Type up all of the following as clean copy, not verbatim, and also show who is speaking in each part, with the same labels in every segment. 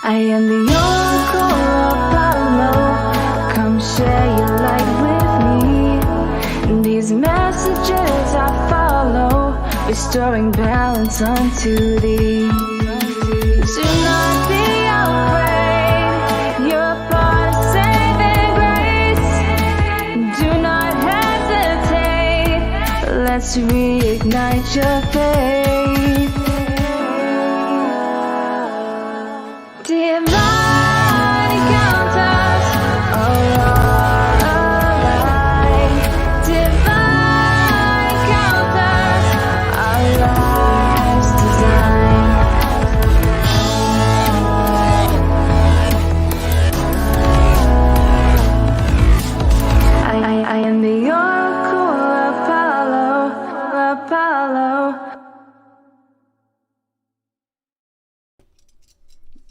Speaker 1: I am the oracle Apollo. Come share your light with me. These messages I follow, restoring balance unto thee. Do not be afraid, you're part of saving grace. Do not hesitate, let's reignite your faith. Divine encounters are alive. Divine encounters, our lives designed. I am the oracle Apollo.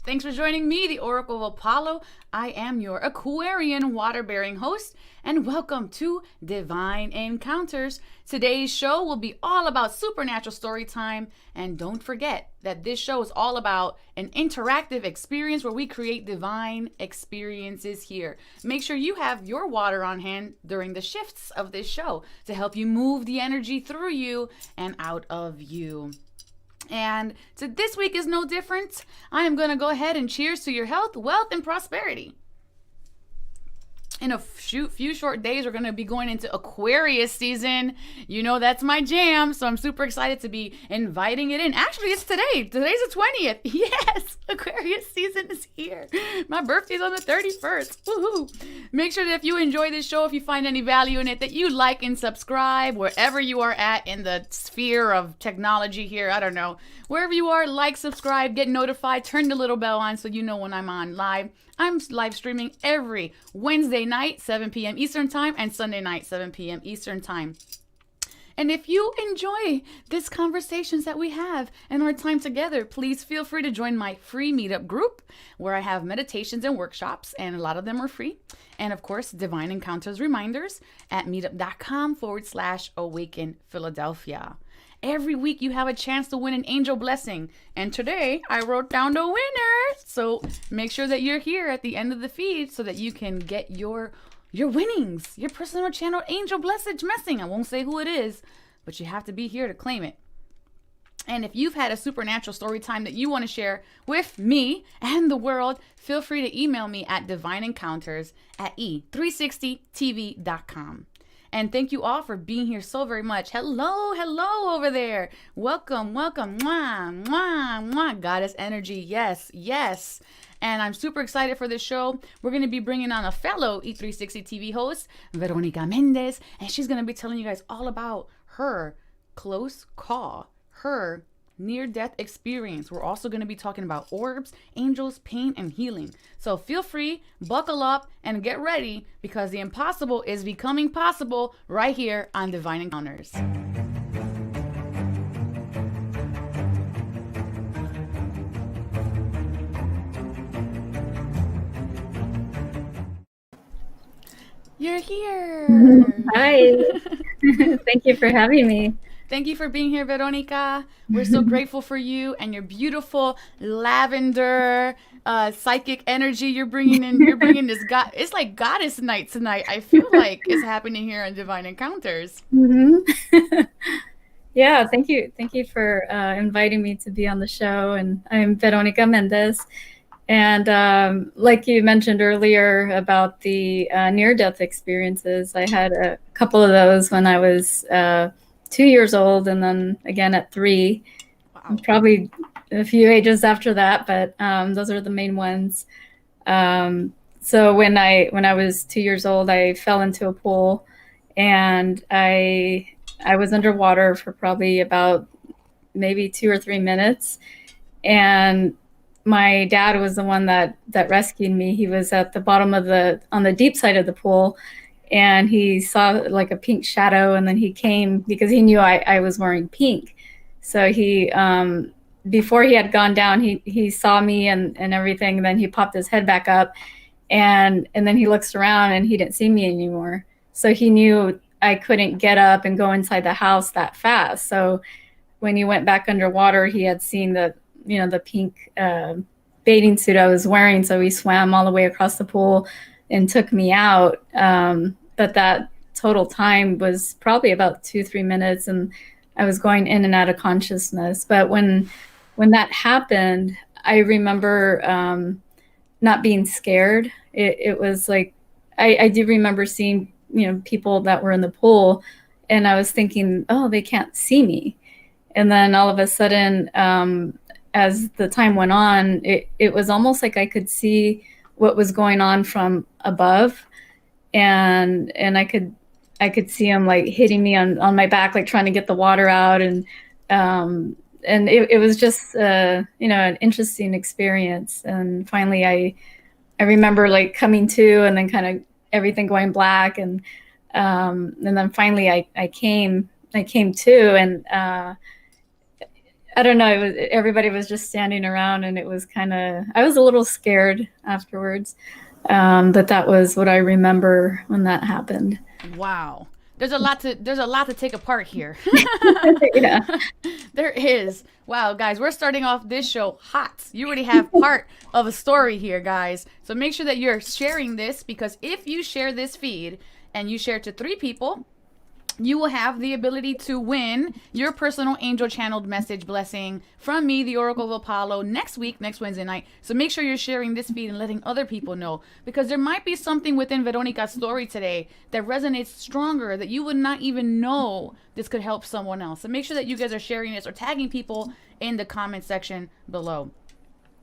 Speaker 2: Thanks for joining me, the Oracle of Apollo. I am your Aquarian water-bearing host, and welcome to Divine Encounters. Today's show will be all about supernatural story time, and don't forget that this show is all about an interactive experience where we create divine experiences here. Make sure you have your water on hand during the shifts of this show to help you move the energy through you and out of you. And so this week is no different. I am going to go ahead and cheers to your health, wealth, and prosperity. In a few short days, we're going to be going into Aquarius season. You know that's my jam, so I'm super excited to be inviting it in. Actually, it's today. Today's the 20th. Yes, Aquarius season is here. My birthday's on the 31st. Woohoo! Make sure that if you enjoy this show, if you find any value in it, that you like and subscribe wherever you are at in the sphere of technology here. I don't know. Wherever you are, like, subscribe, get notified, turn the little bell on so you know when I'm on live. I'm live streaming every Wednesday night, 7 p.m. Eastern Time, and Sunday night, 7 p.m. Eastern Time. And if you enjoy these conversations that we have and our time together, please feel free to join my free meetup group where I have meditations and workshops, and a lot of them are free. And of course, Divine Encounters reminders at meetup.com/Awaken Philadelphia. Every week you have a chance to win an angel blessing. And today I wrote down the winner. So make sure that you're here at the end of the feed so that you can get your winnings, your personal channel angel blessing. I won't say who it is, but you have to be here to claim it. And if you've had a supernatural story time that you want to share with me and the world, feel free to email me at divineencounters@e360tv.com. And thank you all for being here so very much. Hello over there. Welcome. Mwah, mwah, mwah. Goddess energy. Yes. And I'm super excited for this show. We're going to be bringing on a fellow E360 TV host, Veronica Mendez, and she's going to be telling you guys all about her close call, her near-death experience. We're also going to be talking about orbs, angels, pain, and healing. So feel free, buckle up, and get ready because the impossible is becoming possible right here on Divine Encounters. You're here.
Speaker 3: Hi. Thank you for having me.
Speaker 2: Thank you for being here, Veronica. We're so grateful for you and your beautiful lavender psychic energy you're bringing in. You're bringing this it's like goddess night tonight. I feel like it's happening here on Divine Encounters.
Speaker 3: Mm-hmm. Yeah, thank you for inviting me to be on the show. And I'm Veronica Mendez. And like you mentioned earlier about the near-death experiences, I had a couple of those when I was 2 years old, and then again at 3.
Speaker 2: Wow.
Speaker 3: Probably a few ages after that, but those are the main ones. So when I was 2 years old, I fell into a pool, and I was underwater for probably about maybe 2 or 3 minutes, and my dad was the one that rescued me. He was at the bottom on the deep side of the pool, and he saw like a pink shadow, and then he came because he knew I was wearing pink. So he, before he had gone down, he saw me and everything. And then he popped his head back up, and then he looks around and he didn't see me anymore. So he knew I couldn't get up and go inside the house that fast. So when he went back underwater, he had seen the pink bathing suit I was wearing. So he swam all the way across the pool and took me out. But that total time was probably about 2-3 minutes, and I was going in and out of consciousness. But when that happened, I remember not being scared. It was like I do remember seeing, people that were in the pool, and I was thinking, oh, they can't see me. And then all of a sudden, as the time went on, it was almost like I could see what was going on from above, and I could see him like hitting me on my back, like trying to get the water out, and it was just an interesting experience. And finally, I remember like coming to, and then kind of everything going black, and then finally I came to, and I don't know, everybody was just standing around, and it was I was a little scared afterwards, but that was what I remember when that happened.
Speaker 2: Wow. There's a lot to take apart here.
Speaker 3: Yeah.
Speaker 2: There is. Wow, guys, we're starting off this show hot. You already have part of a story here, guys. So make sure that you're sharing this, because if you share this feed and you share it to 3 people, you will have the ability to win your personal angel channeled message blessing from me, the Oracle of Apollo, next week, next Wednesday night. So make sure you're sharing this feed and letting other people know, because there might be something within Veronica's story today that resonates stronger, that you would not even know this could help someone else. So make sure that you guys are sharing this or tagging people in the comment section below.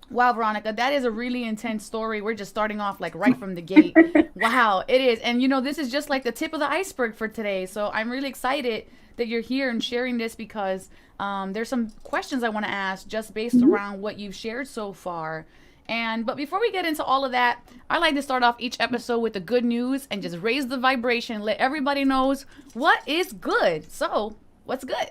Speaker 2: Wow, Veronica, that is a really intense story. We're just starting off like right from the gate. Wow, it is. And this is just like the tip of the iceberg for today. So I'm really excited that you're here and sharing this, because there's some questions I want to ask just based around what you've shared so far. But before we get into all of that, I like to start off each episode with the good news and just raise the vibration, let everybody knows what is good. So what's good?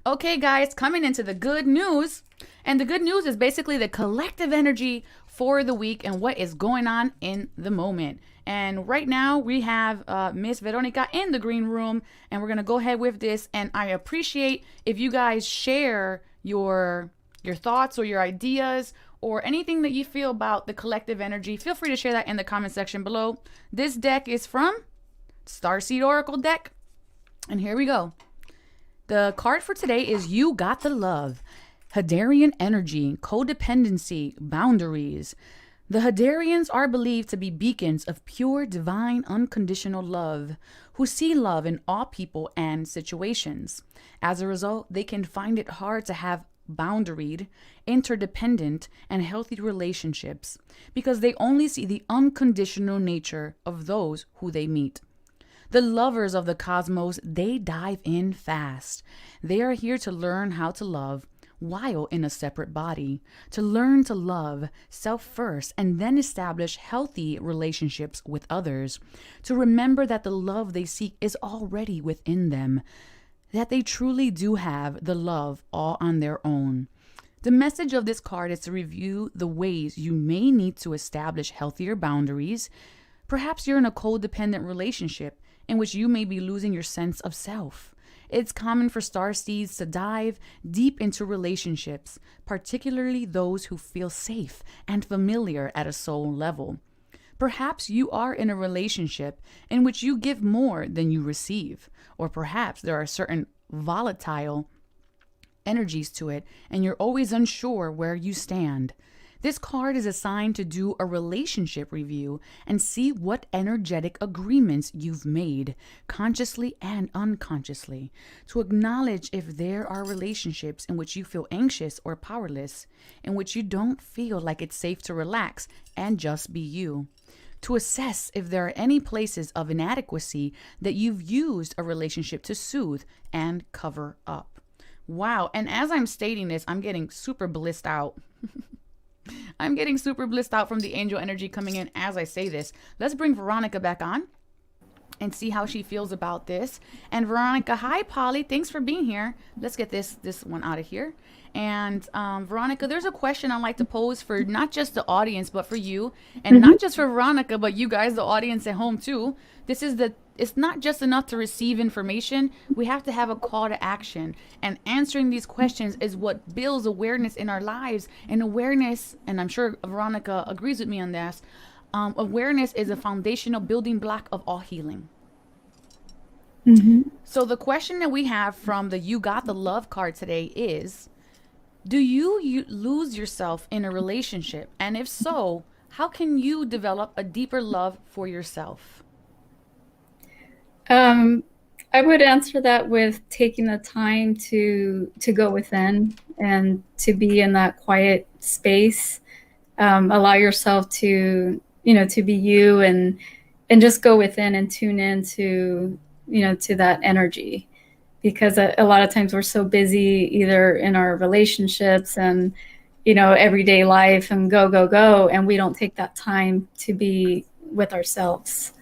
Speaker 2: Okay, guys, coming into the good news. And the good news is basically the collective energy for the week and what is going on in the moment. And right now we have Miss Veronica in the green room, and we're going to go ahead with this. And I appreciate if you guys share your thoughts or your ideas or anything that you feel about the collective energy. Feel free to share that in the comment section below. This deck is from Starseed Oracle deck. And here we go. The card for today is You Got the Love. Hadarian energy, codependency, boundaries. The Hadarians are believed to be beacons of pure, divine, unconditional love, who see love in all people and situations. As a result, they can find it hard to have boundaried, interdependent, and healthy relationships, because they only see the unconditional nature of those who they meet. The lovers of the cosmos, they dive in fast. They are here to learn how to love while in a separate body, to learn to love self first and then establish healthy relationships with others, to remember that the love they seek is already within them, that they truly do have the love all on their own. The message of this card is to review the ways you may need to establish healthier boundaries. Perhaps you're in a codependent relationship in which you may be losing your sense of self. It's common for starseeds to dive deep into relationships, particularly those who feel safe and familiar at a soul level. Perhaps you are in a relationship in which you give more than you receive, or perhaps there are certain volatile energies to it and you're always unsure where you stand. This card is assigned to do a relationship review and see what energetic agreements you've made, consciously and unconsciously, to acknowledge if there are relationships in which you feel anxious or powerless, in which you don't feel like it's safe to relax and just be you, to assess if there are any places of inadequacy that you've used a relationship to soothe and cover up. Wow, and as I'm stating this, I'm getting super blissed out. I'm getting super blissed out from the angel energy coming in as I say this. Let's bring Veronica back on. and see how she feels about this. And Veronica, hi Polly, thanks for being here. Let's get this one out of here. And Veronica, there's a question I'd like to pose for not just the audience, but for you, and
Speaker 3: Mhm.
Speaker 2: not just for Veronica, but you guys, the audience at home too. This is the It's not just enough to receive information. We have to have a call to action. And answering these questions is what builds awareness in our lives. And awareness, and I'm sure Veronica agrees with me on this, awareness is a foundational building block of all healing.
Speaker 3: Mhm.
Speaker 2: So the question that we have from the You Got the Love card today is, do you lose yourself in a relationship? And if so, how can you develop a deeper love for yourself?
Speaker 3: Um, I would answer that with taking the time to go within and to be in that quiet space. Allow yourself to, to be you, and just go within and tune into, to that energy. Because a lot of times we're so busy either in our relationships and, everyday life and go, go, go, and we don't take that time to be with ourselves.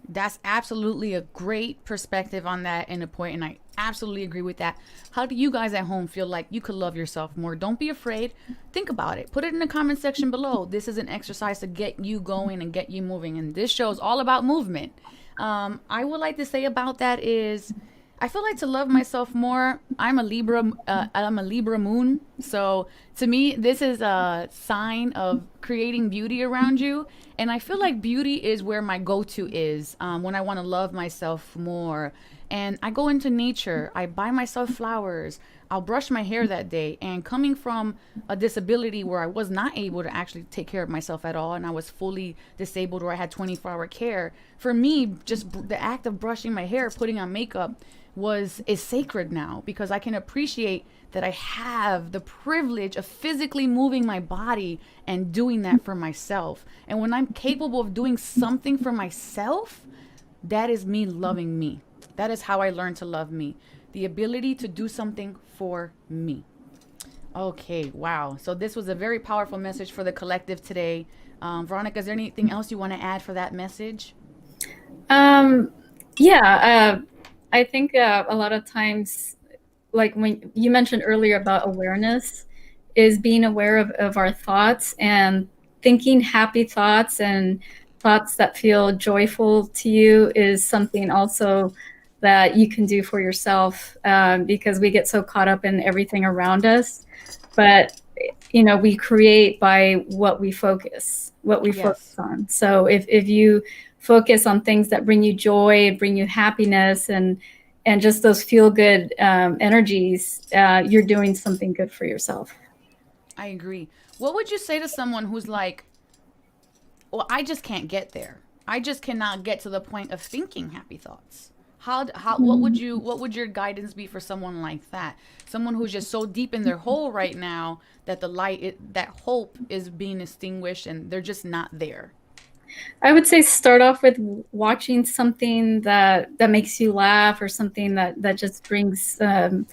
Speaker 2: That's absolutely a great perspective on that and a point, and I absolutely agree with that. How do you guys at home feel like you could love yourself more? Don't be afraid. Think about it. Put it in the comment section below. This is an exercise to get you going and get you moving, and this show is all about movement. I would like to say about that is, I feel like to love myself more. I'm a Libra. I'm a Libra moon. So to me, this is a sign of creating beauty around you. And I feel like beauty is where my go-to is when I want to love myself more. And I go into nature. I buy myself flowers. I'll brush my hair that day. And coming from a disability where I was not able to actually take care of myself at all, and I was fully disabled where I had 24-hour care, for me, just the act of brushing my hair, putting on makeup, is sacred now, because I can appreciate that I have the privilege of physically moving my body and doing that for myself. And when I'm capable of doing something for myself, that is me loving me. That is how I learned to love me. The ability to do something for me. Okay, wow. So this was a very powerful message for the collective today. Veronica, is there anything else you want to add for that message?
Speaker 3: Um, yeah, I think a lot of times, like when you mentioned earlier about awareness, is being aware of our thoughts and thinking happy thoughts and thoughts that feel joyful to you is something also that you can do for yourself, because we get so caught up in everything around us. But we create by what we focus
Speaker 2: Yes.
Speaker 3: on. So if you focus on things that bring you joy, bring you happiness, and just those feel good energies, you're doing something good for yourself.
Speaker 2: I agree. What would you say to someone who's like, well, I just can't get there. I just cannot get to the point of thinking happy thoughts. What would your guidance be for someone like that? Someone who's just so deep in their hole right now that that hope is being extinguished and they're just not there.
Speaker 3: I would say start off with watching something that makes you laugh, or something that just brings some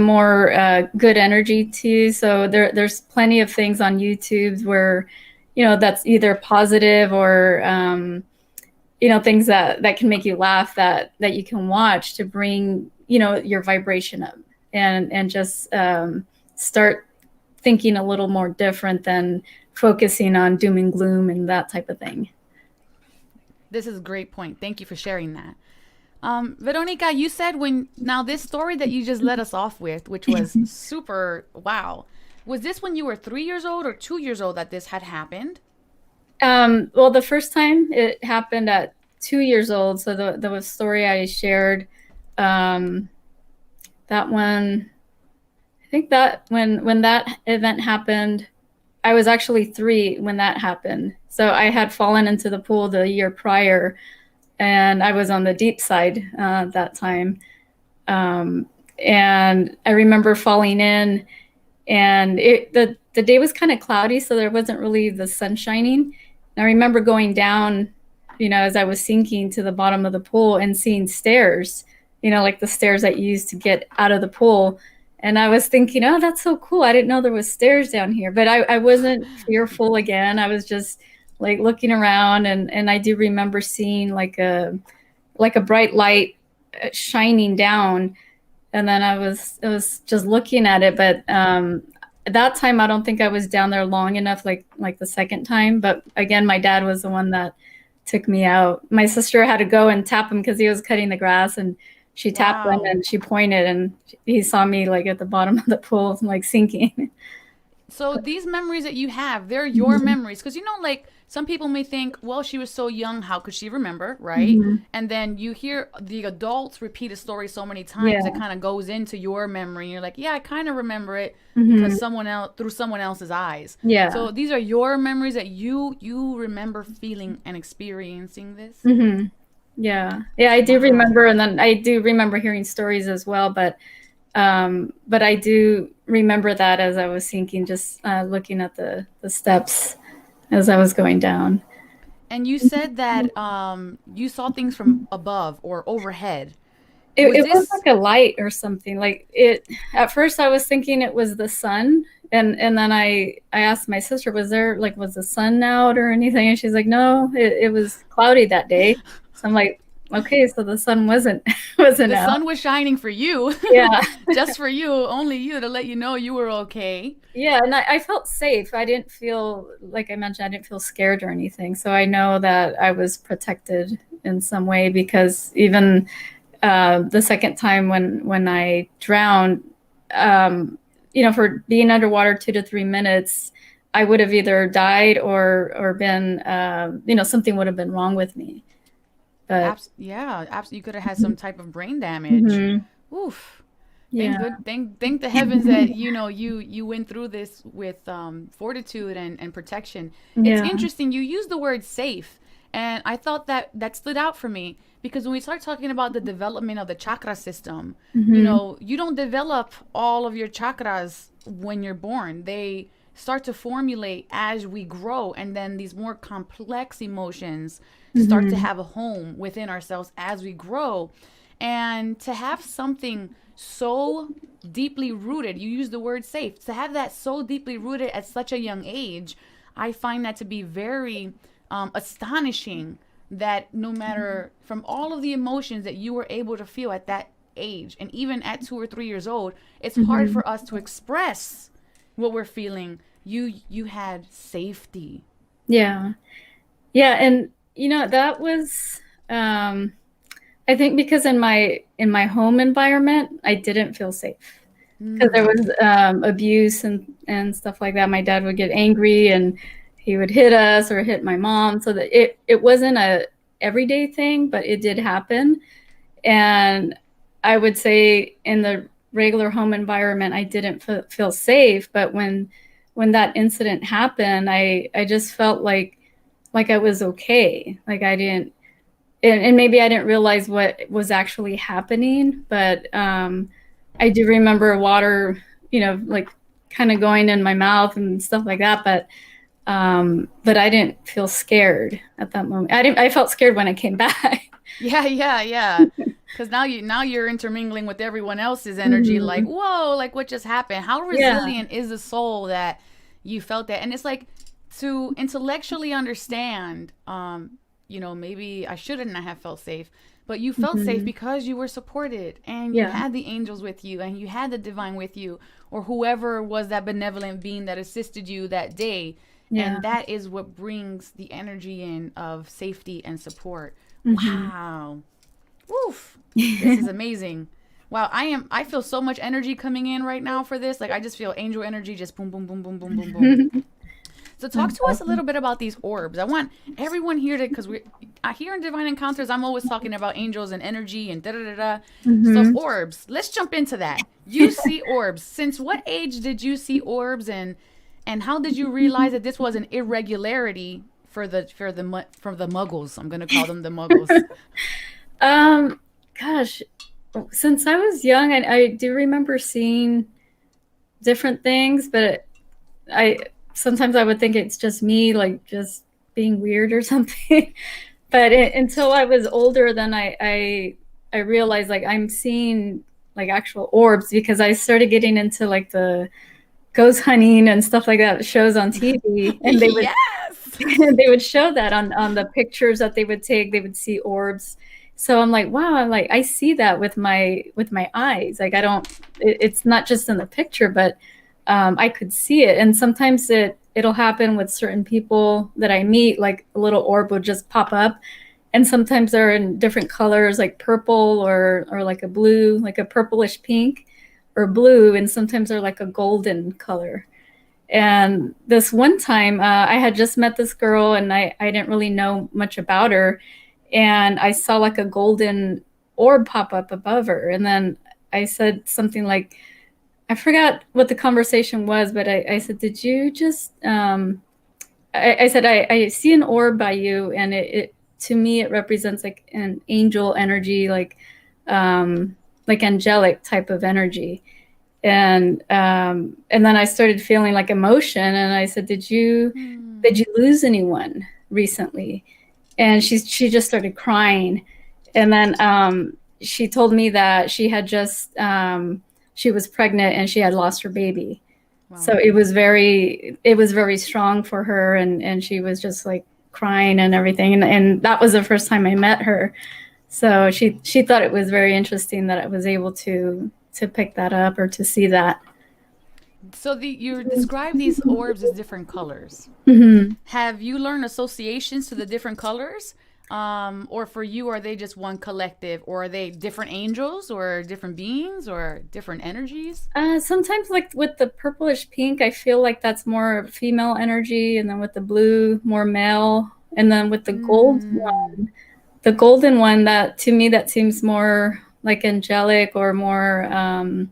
Speaker 3: more good energy to you. So there's plenty of things on YouTube where that's either positive or things that can make you laugh, that you can watch to bring your vibration up, and just start thinking a little more different than focusing on doom and gloom and that type of thing.
Speaker 2: This is a great point. Thank you for sharing that. Veronica, you said now this story that you just let us off with, which was super wow. Was this when you were 3 years old or 2 years old that this had happened?
Speaker 3: Well, the first time it happened at 2 years old. So the story I shared, that one, I think that when that event happened, I was actually 3 when that happened. So I had fallen into the pool the year prior, and I was on the deep side that time. And I remember falling in, and the day was kind of cloudy, so there wasn't really the sun shining. And I remember going down, as I was sinking to the bottom of the pool and seeing stairs, like the stairs that you use to get out of the pool. And I was thinking, oh, that's so cool. I didn't know there was stairs down here. But I wasn't fearful again. I was just like looking around, and I do remember seeing like a bright light shining down, and then I was just looking at it. But at that time, I don't think I was down there long enough, like the second time. But again, my dad was the one that took me out. My sister had to go and tap him because he was cutting the grass, and she tapped him
Speaker 2: Wow.
Speaker 3: and she pointed, and he saw me like at the bottom of the pool, like sinking.
Speaker 2: So these memories that you have, they're your memories. Because, like some people may think, well, she was so young, how could she remember, right?
Speaker 3: Mhm.
Speaker 2: And then you hear the adults repeat a story so many times,
Speaker 3: Yeah.
Speaker 2: it kind of goes into your memory. And you're like, yeah, I kind of remember it
Speaker 3: Mhm.
Speaker 2: because through someone else's eyes.
Speaker 3: Yeah.
Speaker 2: So these are your memories that you remember feeling and experiencing this.
Speaker 3: Hmm. Yeah. Yeah, I do
Speaker 2: Wow.
Speaker 3: remember, and then I do remember hearing stories as well, but I do remember that as I was sinking, just looking at the steps as I was going down.
Speaker 2: And you said that you saw things from above or overhead.
Speaker 3: It,
Speaker 2: Was
Speaker 3: it was
Speaker 2: this
Speaker 3: like a light or something. Like it at first I was thinking it was the sun, and then I asked my sister, was the sun out or anything? And she's like, no, it was cloudy that day. So I'm like, okay, so the sun wasn't wasn't
Speaker 2: the
Speaker 3: out.
Speaker 2: sun was shining for you?
Speaker 3: Yeah.
Speaker 2: Just for you, only you, to let you know you were okay.
Speaker 3: Yeah, and I felt safe. I didn't feel, like I mentioned, I didn't feel scared or anything. So I know that I was protected in some way, because even the second time when I drowned, for being underwater 2 to 3 minutes, I would have either died or been, something would have been wrong with me. But
Speaker 2: Yeah, absolutely. You could have had some type of brain damage.
Speaker 3: mhm,
Speaker 2: Oof.
Speaker 3: yeah,
Speaker 2: Thank the heavens that you went through this with fortitude and protection. It's
Speaker 3: yeah,
Speaker 2: interesting. You used the word safe, and I thought that stood out for me because when we start talking about the development of the chakra system,
Speaker 3: mhm,
Speaker 2: you don't develop all of your chakras when you're born. They start to formulate as we grow, and then these more complex emotions start to
Speaker 3: mhm,
Speaker 2: have a home within ourselves as we grow. And to have something so deeply rooted, you use the word safe, to have that so deeply rooted at such a young age, I find that to be very astonishing, that no matter from all of the emotions that you were able to feel at that age, and even at 2 or 3 years old, it's hard
Speaker 3: mhm.
Speaker 2: for us to express what we're feeling. You had safety.
Speaker 3: Yeah. Yeah, and that was, I think, because in my home environment, I didn't feel safe, because there
Speaker 2: Mm.
Speaker 3: was abuse and stuff like that. My dad would get angry and he would hit us or hit my mom, so that it wasn't a everyday thing, but it did happen. And I would say in the regular home environment, I didn't feel safe. But when that incident happened, I just felt like I was okay. Like I didn't, and maybe I didn't realize what was actually happening. But I do remember water, like kind of going in my mouth and stuff like that. But I didn't feel scared at that moment. I felt scared when I came back.
Speaker 2: Yeah, yeah, yeah. Because now you're intermingling with everyone else's energy. Like,
Speaker 3: Mhm.
Speaker 2: whoa, like what just happened? How
Speaker 3: Yeah.
Speaker 2: resilient is the soul that you felt that? And it's like to intellectually understand. Maybe I shouldn't have felt safe, but you felt safe
Speaker 3: Mhm.
Speaker 2: because you were supported and you
Speaker 3: Yeah.
Speaker 2: had the angels with you and you had the divine with you, or whoever was that benevolent being that assisted you that day.
Speaker 3: Yeah.
Speaker 2: And that is what brings the energy in of safety and support.
Speaker 3: Mhm.
Speaker 2: Wow. Woof. This is amazing. Wow, I feel so much energy coming in right now for this. Like I just feel angel energy just boom boom boom boom boom boom boom. So talk
Speaker 3: That's
Speaker 2: to us a
Speaker 3: awesome.
Speaker 2: little bit about these orbs. I want everyone here to, because we here in Divine Encounters, I'm always talking about angels and energy and da da da da. So
Speaker 3: Mhm.
Speaker 2: orbs, let's jump into that. You see orbs. Since what age did you see orbs, and how did you realize that this was an irregularity for the Muggles? I'm gonna call them the Muggles.
Speaker 3: Um, Gosh, since I was young, I do remember seeing different things, but I sometimes I would think it's just me, like just being weird or something. But until I was older, then I realized like I'm seeing like actual orbs, because I started getting into like the ghost hunting and stuff like that, shows on TV, and they would
Speaker 2: Yes.
Speaker 3: they would show that on the pictures that they would take. They would see orbs. So I'm like, wow, I'm like, I see that with my eyes. Like I don't, it's not just in the picture, but I could see it. And sometimes it'll happen with certain people that I meet, like a little orb will just pop up. And sometimes they're in different colors, like purple or like a blue, like a purplish pink or blue. And sometimes they're like a golden color. And this one time, I had just met this girl and I didn't really know much about her. And I saw like a golden orb pop up above her. And then I said something like, I forgot what the conversation was, but I said, did you just, I said, I see an orb by you. And it to me, it represents like an angel energy, like angelic type of energy. And then I started feeling like emotion, and I said, did you lose anyone recently? And she just started crying, and then she told me that she was pregnant and she had lost her baby.
Speaker 2: Wow.
Speaker 3: So it was very strong for her, and she was just like crying and everything, and that was the first time I met her. So she thought it was very interesting that I was able to pick that up or to see that.
Speaker 2: So you describe these orbs as different colors.
Speaker 3: Mm-hmm.
Speaker 2: Have you learned associations to the different colors? Or for you, are they just one collective, or are they different angels, or different beings, or different energies?
Speaker 3: Sometimes, like with the purplish pink, I feel like that's more female energy, and then with the blue, more male, and then with the golden one, that to me that seems more like angelic or more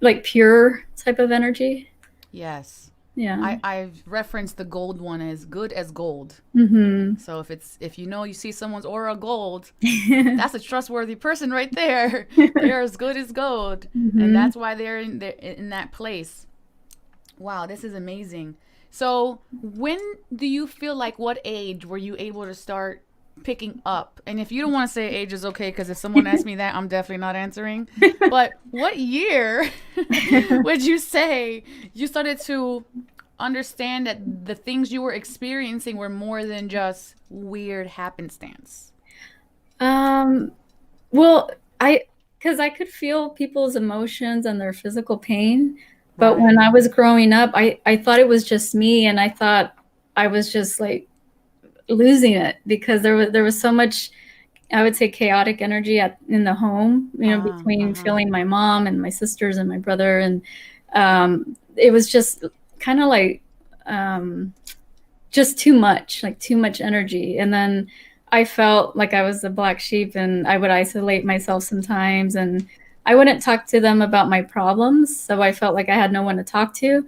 Speaker 3: like pure type of energy.
Speaker 2: Yes.
Speaker 3: Yeah.
Speaker 2: I've referenced the gold one as good as gold.
Speaker 3: Mm-hmm.
Speaker 2: So if you see someone's aura gold, that's a trustworthy person right there. They're as good as gold,
Speaker 3: Mm-hmm.
Speaker 2: and that's why they're in that place. Wow, this is amazing. So when do you feel like, what age were you able to start picking up? And if you don't want to say age is okay, because if someone asks me that, I'm definitely not answering. But what year would you say you started to understand that the things you were experiencing were more than just weird happenstance?
Speaker 3: Well, because I could feel people's emotions and their physical pain, but when I
Speaker 2: Right.
Speaker 3: was growing up, I thought it was just me, and I thought I was just like losing it because there was so much, I would say, chaotic energy in the home, between
Speaker 2: Uh-huh.
Speaker 3: feeling my mom and my sisters and my brother, and it was just kind of like um, just too much, like too much energy. And then I felt like I was the black sheep, and I would isolate myself sometimes, and I wouldn't talk to them about my problems. So I felt like I had no one to talk to.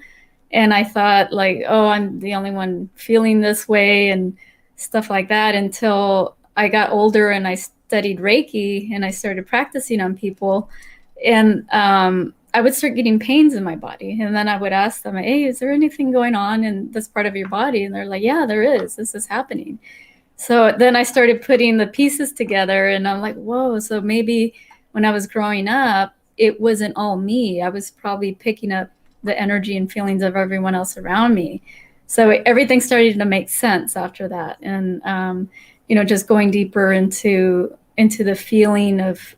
Speaker 3: And I thought like, oh, I'm the only one feeling this way and stuff like that, until I got older and I studied Reiki and I started practicing on people. And I would start getting pains in my body. And then I would ask them, hey, is there anything going on in this part of your body? And they're like, yeah, there is. This is happening. So then I started putting the pieces together, and I'm like, whoa, so maybe when I was growing up, it wasn't all me. I was probably picking up the energy and feelings of everyone else around me. So everything started to make sense after that. And, just going deeper into the feeling of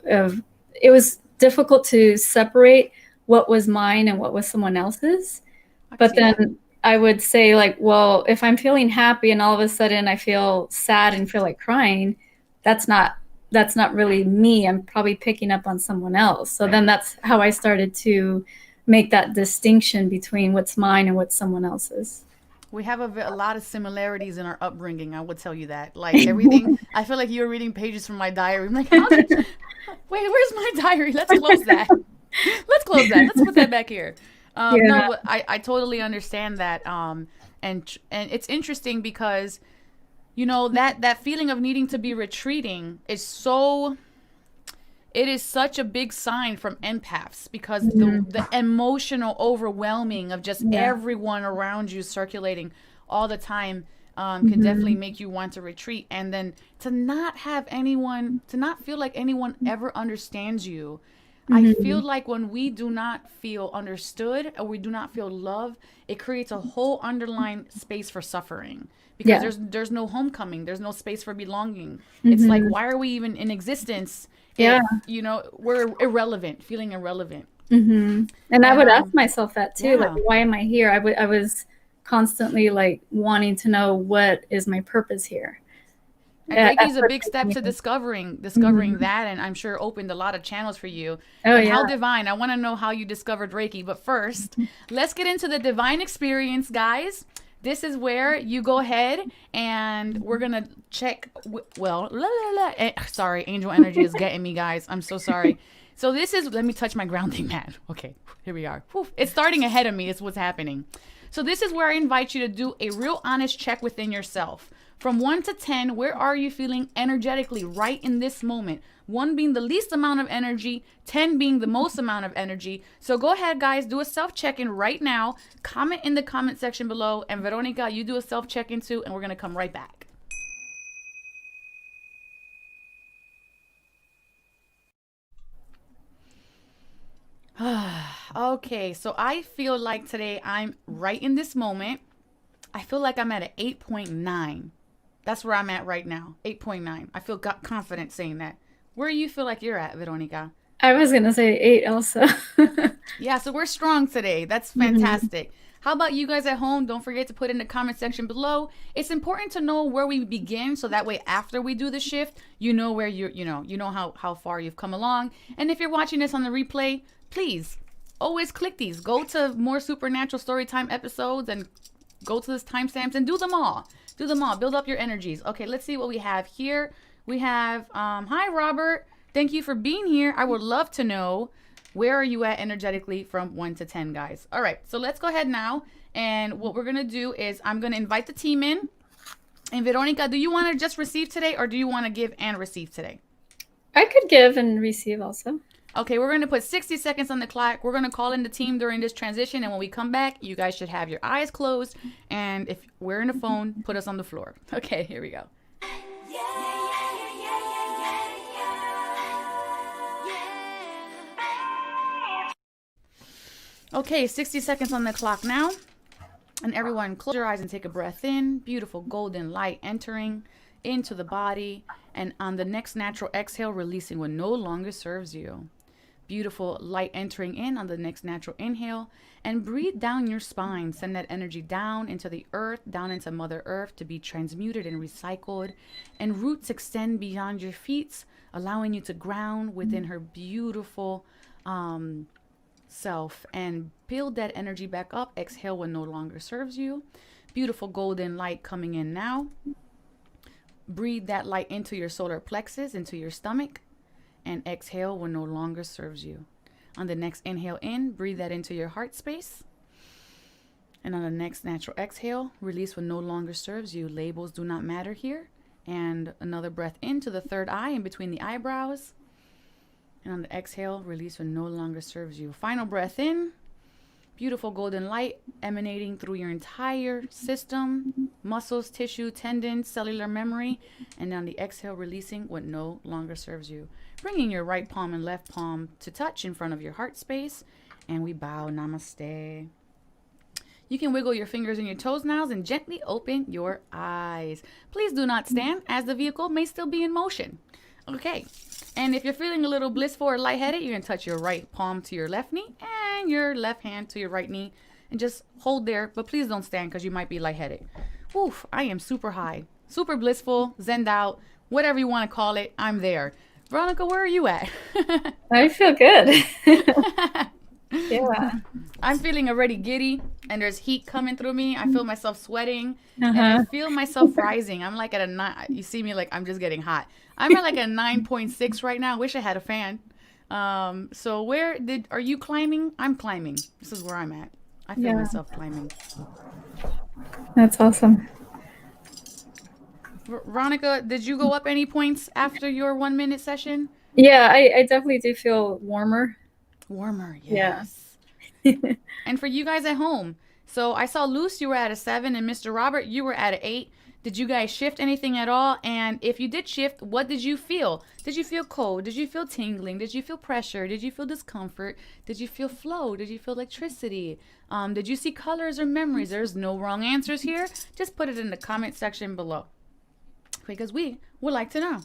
Speaker 3: it was difficult to separate what was mine and what was someone else's.
Speaker 2: I can
Speaker 3: But
Speaker 2: see that.
Speaker 3: then I would say, like, well, if I'm feeling happy and all of a sudden I feel sad and feel like crying, that's not really me. I'm probably picking up on someone else. So then that's how I started to make that distinction between what's mine and what's someone else's.
Speaker 2: We have a lot of similarities in our upbringing. I would tell you that. Like everything, I feel like you're reading pages from my diary. I'm like, how did? Wait, where's my diary? Let's close that. Let's close that. Let's put that back here. No,
Speaker 3: Yeah.
Speaker 2: but I totally understand that. And it's interesting because that feeling of needing to be retreating it is such a big sign from empaths, because the emotional overwhelming of just
Speaker 3: Yeah.
Speaker 2: everyone around you circulating all the time can definitely make you want to retreat. And then to not feel like anyone ever understands you, I feel
Speaker 3: Mhm.
Speaker 2: like when we do not feel understood or we do not feel love, it creates a whole underlying space for suffering because
Speaker 3: Yeah.
Speaker 2: there's no homecoming, there's no space for belonging. It's like
Speaker 3: Mhm.
Speaker 2: why are we even in existence
Speaker 3: Yeah.
Speaker 2: if, we're irrelevant, feeling irrelevant.
Speaker 3: And I
Speaker 2: And
Speaker 3: would ask myself that too, like,
Speaker 2: yeah.
Speaker 3: why am I here? I was constantly like wanting to know what is my purpose here.
Speaker 2: And Reiki
Speaker 3: At
Speaker 2: is a
Speaker 3: first,
Speaker 2: big
Speaker 3: I
Speaker 2: step
Speaker 3: didn't
Speaker 2: to
Speaker 3: even.
Speaker 2: discovering
Speaker 3: Mhm.
Speaker 2: that, and I'm sure opened a lot of channels for you.
Speaker 3: Oh
Speaker 2: And
Speaker 3: yeah.
Speaker 2: how divine! I want to know how you discovered Reiki. But first, let's get into the divine experience, guys. This is where you go ahead and we're gonna check. Well, la, la, la, sorry, angel energy is getting me, guys. I'm so sorry. So this is. Let me touch my grounding mat. Okay, here we are. Whew, it's starting ahead of me. Is what's happening. So this is where I invite you to do a real honest check within yourself. From 1 to 10, where are you feeling energetically right in this moment? 1 being the least amount of energy, 10 being the most amount of energy. So go ahead, guys, do a self check in right now. Comment in the comment section below. And Veronica, you do a self check in too, and we're going to come right back. Okay, so I feel like today I'm right in this moment. I feel like I'm at an 8.9. That's where I'm at right now. 8.9. I feel confident saying that. Where do you feel like you're at, Veronica?
Speaker 3: I was gonna say 8 also.
Speaker 2: Yeah, so we're strong today. That's
Speaker 3: Mhm.
Speaker 2: fantastic. How about you guys at home? Don't forget to put in the comment section below. It's important to know where we begin so that way after we do the shift, you know where you know how far you've come along. And if you're watching this on the replay, please always click these. Go to more supernatural storytime episodes and go to this timestamps and do them all. Do them all. Build up your energies. Okay, let's see what we have here. We have hi Robert. Thank you for being here. I would love to know where are you at energetically from 1 to 10, guys. All right, so let's go ahead now. And what we're going to do is I'm going to invite the team in. And Veronica, do you want to just receive today or do you want to give and receive today?
Speaker 3: I could give and receive also.
Speaker 2: Okay, we're going to put 60 seconds on the clock. We're going to call in the team during this transition. And when we come back, you guys should have your eyes closed. And if we're in the phone, put us on the floor. Okay, here we go. Okay, 60 seconds on the clock now. And everyone, close your eyes and take a breath in. Beautiful golden light entering into the body. And on the next natural exhale, releasing what no longer serves you. Beautiful light entering in on the next natural inhale. And breathe down your spine. Send that energy down into the earth, down into Mother Earth to be transmuted and recycled. And roots extend beyond your feet, allowing you to ground within her beautiful self and build that energy back up. Exhale what no longer serves you. Beautiful golden light coming in now. Breathe that light into your solar plexus, into your stomach, and exhale what no longer serves you. On the next inhale in, breathe that into your heart space. And on the next natural exhale, release what no longer serves you. Labels do not matter here. And another breath into the third eye in between the eyebrows. And on the exhale, release what no longer serves you. Final breath in. Beautiful golden light emanating through your entire system, muscles, tissue, tendons, cellular memory. And on the exhale, releasing what no longer serves you. Bringing your right palm and left palm to touch in front of your heart space. And we bow. Namaste. You can wiggle your fingers and your toes now and gently open your eyes. Please do not stand as the vehicle may still be in motion. Okay. And if you're feeling a little blissful or lightheaded, you're going to touch your right palm to your left knee and your left hand to your right knee and just hold there. But please don't stand because you might be lightheaded. Oof, I am super high, super blissful, zenned out, whatever you want to call it. I'm there. Veronica, where are you at?
Speaker 3: I feel good. Yeah.
Speaker 2: I'm feeling already giddy and there's heat coming through me. I feel myself sweating and I
Speaker 3: Uh-huh.
Speaker 2: feel myself rising. I'm like at a 9. You see me like I'm just getting hot. I'm at like a 9.6 right now. Wish I had a fan. So are you climbing? I'm climbing. This is where I'm at. I feel
Speaker 3: Yeah.
Speaker 2: myself climbing.
Speaker 3: That's awesome.
Speaker 2: Veronica, did you go up any points after your 1 minute session?
Speaker 3: Yeah, I definitely do feel warmer.
Speaker 2: Warmer,
Speaker 3: Yeah.
Speaker 2: yes. And for you guys at home, so I saw Luce, you were at a 7, and Mr. Robert, you were at an 8. Did you guys shift anything at all? And if you did shift, what did you feel? Did you feel cold? Did you feel tingling? Did you feel pressure? Did you feel discomfort? Did you feel flow? Did you feel electricity? Did you see colors or memories? There's no wrong answers here. Just put it in the comment section below because we would like to know.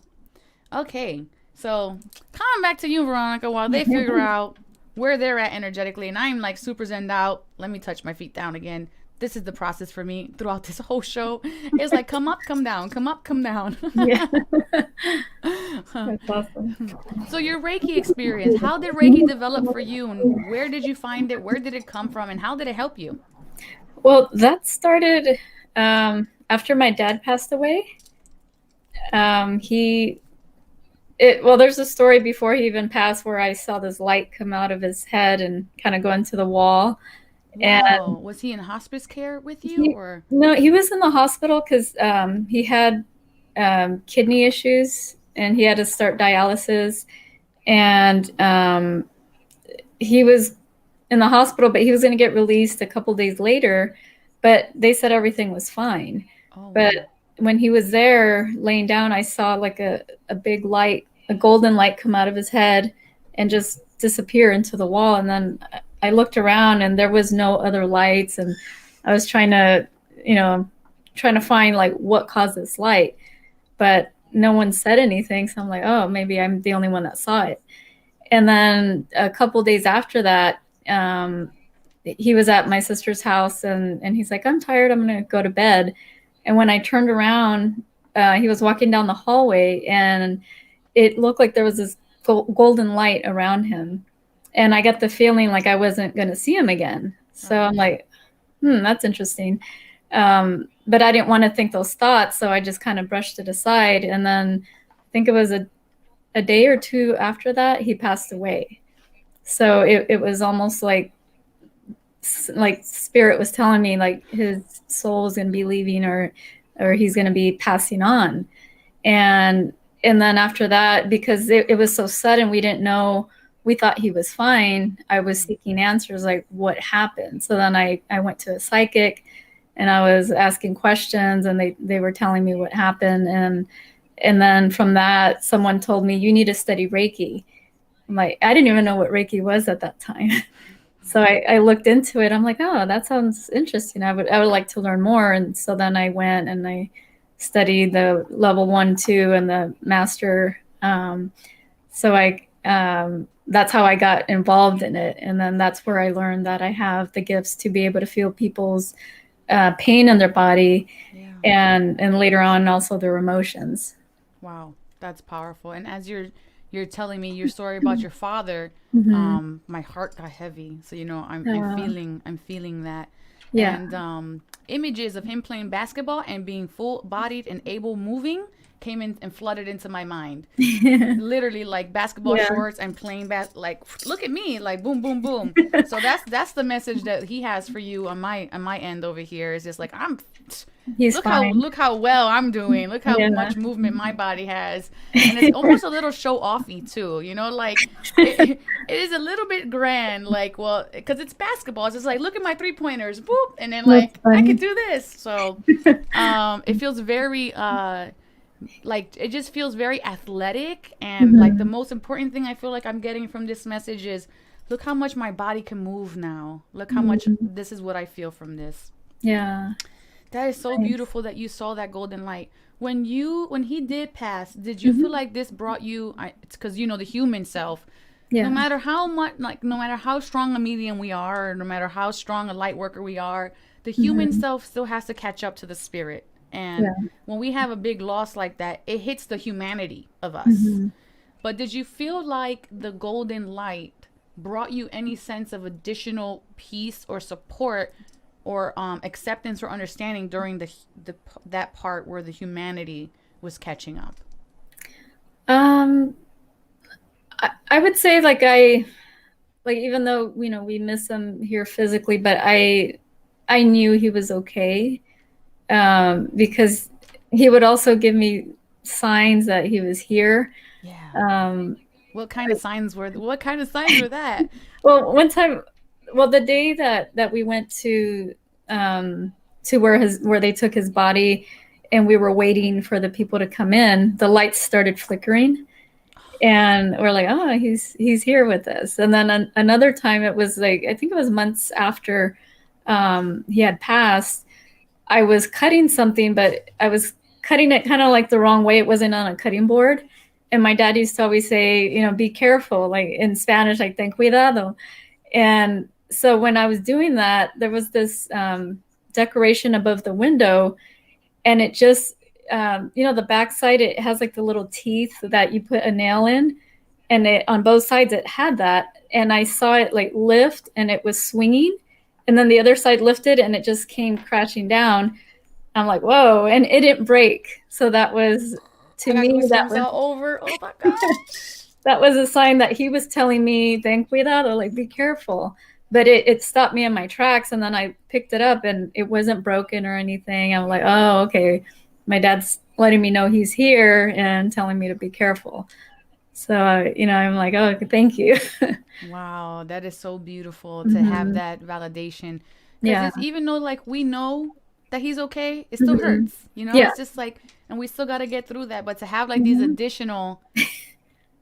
Speaker 2: Okay, so coming back to you, Veronica, while they figure out where they're at energetically, and I'm like super zenned out. Let me touch my feet down again. This is the process for me throughout this whole show. It's like come up, come down, come up, come down.
Speaker 3: Yeah. That's awesome.
Speaker 2: So your Reiki experience, how did Reiki develop for you, and where did you find it? Where did it come from, and how did it help you?
Speaker 3: Well, that started after my dad passed away. There's a story before he even passed where I saw this light come out of his head and kind of go into the wall.
Speaker 2: Wow. And was he in hospice care with you, or?
Speaker 3: No, he was in the hospital because he had kidney issues and he had to start dialysis. And he was in the hospital, but he was going to get released a couple days later. But they said everything was fine.
Speaker 2: Oh,
Speaker 3: but
Speaker 2: wow.
Speaker 3: When he was there laying down, I saw like a big light, a golden light come out of his head and just disappear into the wall. And then I looked around and there was no other lights. And I was trying to find like what caused this light, but no one said anything. So I'm like, oh, maybe I'm the only one that saw it. And then a couple days after that, he was at my sister's house and he's like, I'm tired. I'm going to go to bed. And when I turned around, he was walking down the hallway and it looked like there was this golden light around him. And I got the feeling like I wasn't going to see him again. So I'm like, that's interesting. But I didn't want to think those thoughts. So I just kind of brushed it aside. And then I think it was a day or two after that, he passed away. So it was almost like spirit was telling me like his soul is going to be leaving or he's going to be passing on. And then after that, because it was so sudden, we didn't know, we thought he was fine. I was seeking answers like what happened. So then I went to a psychic and I was asking questions and they were telling me what happened. And then from that, someone told me, you need to study Reiki. I'm like, I didn't even know what Reiki was at that time. So I looked into it. I'm like, oh, that sounds interesting. I would like to learn more. And so then I went and I studied the level 1, 2, and the master. So that's how I got involved in it. And then that's where I learned that I have the gifts to be able to feel people's pain in their body, and later on also their emotions.
Speaker 2: Wow, that's powerful. And as you're telling me your story about your father, my heart got heavy. So I'm feeling that.
Speaker 3: Yeah.
Speaker 2: And images of him playing basketball and being full-bodied and able moving came in and flooded into my mind. Literally like basketball shorts and playing like look at me, like boom boom boom. So that's the message that he has for you on my end over here. Is just like look how well I'm doing. Look how much movement my body has. And it's almost a little show offy too, like it is a little bit grand, like, well, because it's basketball. It's just like, look at my 3-pointers, boop, and then like I could do this. So it feels very like it just feels very athletic. And like the most important thing I feel like I'm getting from this message is, look how much my body can move now. Look how much this is what I feel from this.
Speaker 3: Yeah.
Speaker 2: That is so beautiful that you saw that golden light. When he did pass, did you feel like this brought you, it's because the human self, no matter how much, like no matter how strong a medium we are, or no matter how strong a light worker we are, the human self still has to catch up to the spirit. And when we have a big loss like that, it hits the humanity of us. But did you feel like the golden light brought you any sense of additional peace or support or acceptance or understanding during that part where the humanity was catching up?
Speaker 3: I would say even though we miss him here physically, but I knew he was okay, because he would also give me signs that he was here. What kind of signs were
Speaker 2: that?
Speaker 3: Well, one time, the day that we went to where they took his body, and we were waiting for the people to come in, the lights started flickering. And we're like, oh, he's here with us. And then another time, it was like, I think it was months after he had passed, I was cutting something, but I was cutting it kind of like the wrong way. It wasn't on a cutting board. And my dad used to always say, you know, be careful, like in Spanish, like ten cuidado. And so when I was doing that, there was this decoration above the window, and it just, you know, the backside, it has like the little teeth that you put a nail in, and it on both sides it had that. And I saw it like lift, and it was swinging, and then the other side lifted, and it just came crashing down. I'm like, whoa, and it didn't break. So that was, to me, that was
Speaker 2: all over. Oh my god.
Speaker 3: that was a sign that he was telling me, ten cuidado, like be careful. But it stopped me in my tracks, and then I picked it up, and it wasn't broken or anything. I'm like, oh, okay. My dad's letting me know he's here and telling me to be careful. So, you know, I'm like, oh, thank you.
Speaker 2: Wow, that is so beautiful to have that validation. Because
Speaker 3: Yeah.
Speaker 2: it's even though like we know that he's okay, it still
Speaker 3: Mhm.
Speaker 2: hurts. You know,
Speaker 3: Yeah.
Speaker 2: it's just like, and we still got to get through that. But to have like these additional,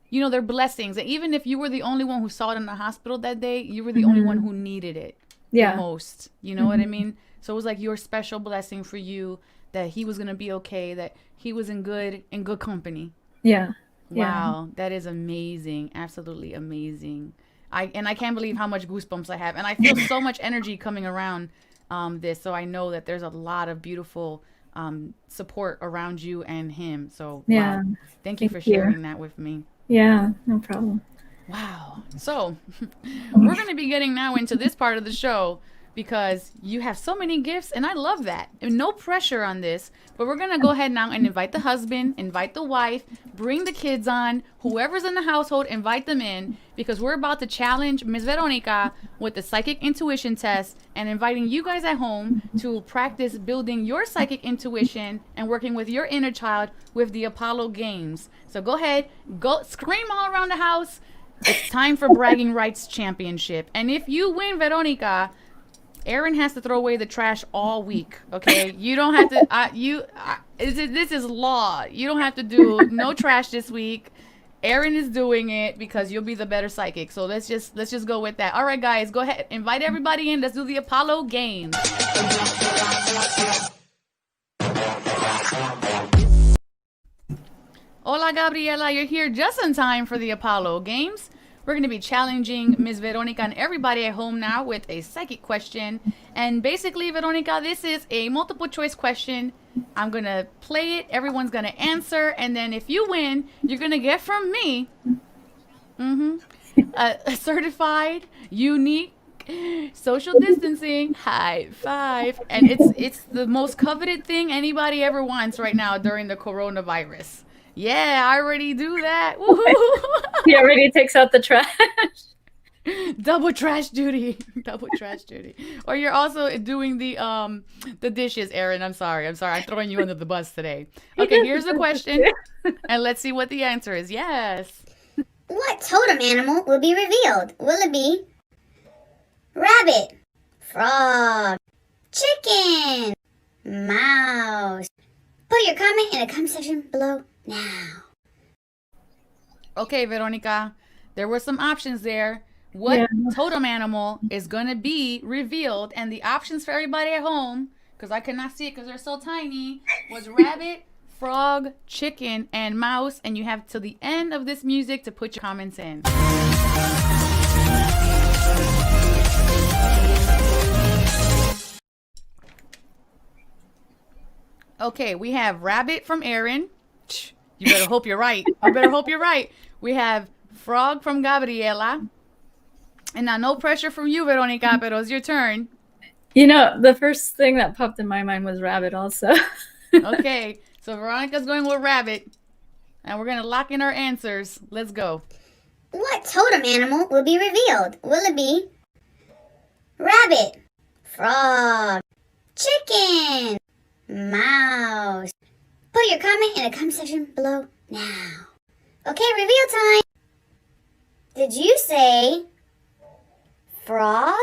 Speaker 2: you know, they're blessings. And even if you were the only one who saw it in the hospital that day, you were the only one who needed it the
Speaker 3: Yeah.
Speaker 2: most. You know what I mean? So it was like your special blessing for you that he was gonna be okay, that he was in good company.
Speaker 3: Yeah. Yeah.
Speaker 2: Wow, that is amazing. Absolutely amazing. I can't believe how much goosebumps I have. And I feel so much energy coming around this. So I know that there's a lot of beautiful support around you and him. So
Speaker 3: Yeah.
Speaker 2: wow. Thank you for
Speaker 3: Thank you.
Speaker 2: sharing that with me.
Speaker 3: Yeah. No problem.
Speaker 2: Wow. So we're going to be getting now into this part of the show because you have so many gifts, and I love that. And no pressure on this, but we're going to go ahead now and invite the husband, invite the wife, bring the kids on, whoever's in the household, invite them in, because we're about to challenge Ms. Veronica with the psychic intuition test and inviting you guys at home to practice building your psychic intuition and working with your inner child with the Apollo games. So go ahead, go scream all around the house. It's time for Bragging Rights Championship. And if you win, Veronica, Aaron has to throw away the trash all week, okay? You don't have to, this is law. You don't have to do no trash this week. Aaron is doing it because you'll be the better psychic. So let's just go with that. All right, guys, go ahead. Invite everybody in. Let's do the Apollo games. Hola, Gabriela. You're here just in time for the Apollo games. We're going to be challenging Ms. Veronica and everybody at home now with a psychic question. And basically, Veronica, this is a multiple choice question. I'm going to play it. Everyone's going to answer. And then if you win, you're going to get from me a certified, unique, social distancing high five. And it's the most coveted thing anybody ever wants right now during the coronavirus. Yeah, I already do that. Woohoo!
Speaker 3: He already takes out the trash.
Speaker 2: Double trash duty. Double trash duty. Or you're also doing the dishes, Aaron. I'm sorry. I'm throwing you under the bus today. Okay, here's the question. And let's see what the answer is. Yes.
Speaker 4: What totem animal will be revealed? Will it be rabbit, frog, chicken, mouse? Put your comment in the comment section below now.
Speaker 2: Okay, Veronica. There were some options there. What totem animal is going to be revealed? And the options for everybody at home, because I could not see it because they're so tiny, was rabbit, frog, chicken, and mouse. And you have till the end of this music to put your comments in. Okay, we have rabbit from Aaron. You better hope you're right. You better hope you're right. We have frog from Gabriela. And now no pressure from you, Veronica, pero it's your turn.
Speaker 3: You know, the first thing that popped in my mind was rabbit also.
Speaker 2: Okay, so Veronica's going with rabbit. And we're going to lock in our answers. Let's go.
Speaker 4: What totem animal will be revealed? Will it be rabbit, frog, chicken, mouse? Put your comment in the comment section below now. Okay, reveal time. Did you say frog?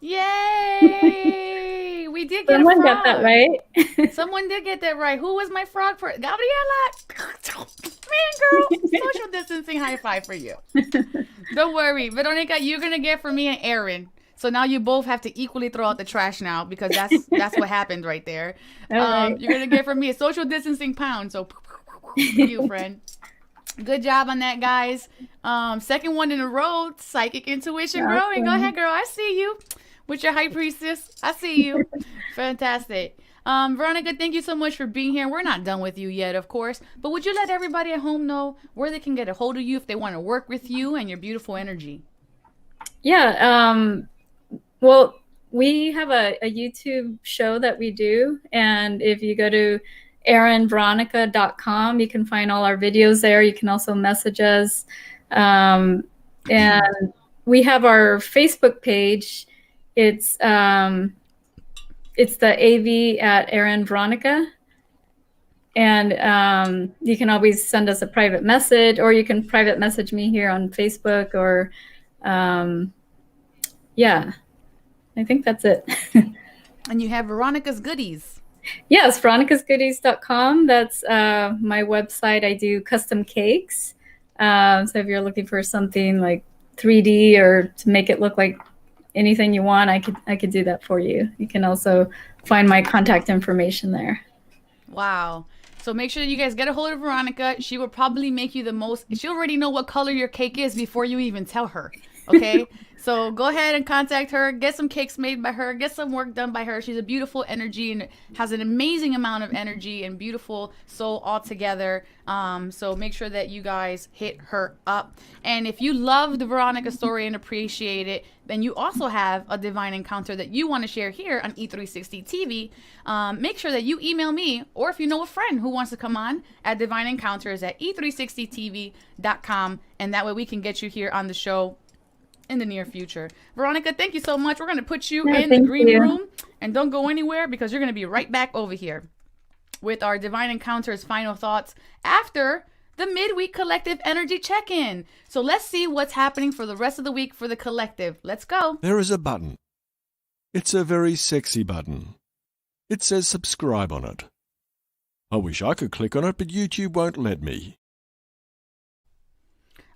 Speaker 2: Yay! We we did get a
Speaker 3: Someone
Speaker 2: frog.
Speaker 3: got that right.
Speaker 2: Someone did get that right. Who was my frog for? Gabriella. Man, girl. Social distancing high five for you. Don't worry. Veronica, you're going to get for me and Aaron. So now you both have to equally throw out the trash now because that's what happened right there.
Speaker 3: Right.
Speaker 2: You're going to get from me a social distancing pound. So for you, friend. Good job on that, guys. Second one in a row, psychic intuition growing. Go ahead, girl. I see you with your high priestess. I see you. Fantastic. Veronica, thank you so much for being here. We're not done with you yet, of course, but would you let everybody at home know where they can get a hold of you if they want to work with you and your beautiful energy?
Speaker 3: Yeah. Well, we have a YouTube show that we do, and if you go to erinveronica.com, you can find all our videos there. You can also message us. And we have our Facebook page. It's the AV at Erin Veronica. And you can always send us a private message, or you can private message me here on Facebook, or yeah, I think that's it.
Speaker 2: And you have Veronica's Goodies.
Speaker 3: Yes, veronicasgoodies.com. That's my website. I do custom cakes. So if you're looking for something like 3D or to make it look like anything you want, I could do that for you. You can also find my contact information there.
Speaker 2: Wow. So make sure that you guys get a hold of Veronica. She will probably make you the most. She already know what color your cake is before you even tell her. Okay. So go ahead and contact her. Get some cakes made by her. Get some work done by her. She's a beautiful energy and has an amazing amount of energy and beautiful soul altogether. So make sure that you guys hit her up. And if you love the Veronica story and appreciate it, then you also have a divine encounter that you want to share here on E360 TV. Make sure that you email me, or if you know a friend who wants to come on, at Divine Encounters at e360tv.com. And that way we can get you here on the show in the near future. Veronica, thank you so much. We're going to put you in the green room, and don't go anywhere because you're going to be right back over here with our Divine Encounters final thoughts after the midweek collective energy check-in. So let's see what's happening for the rest of the week for the collective. Let's go.
Speaker 5: There is a button. It's a very sexy button. It says subscribe on it. I wish I could click on it, but YouTube won't let me.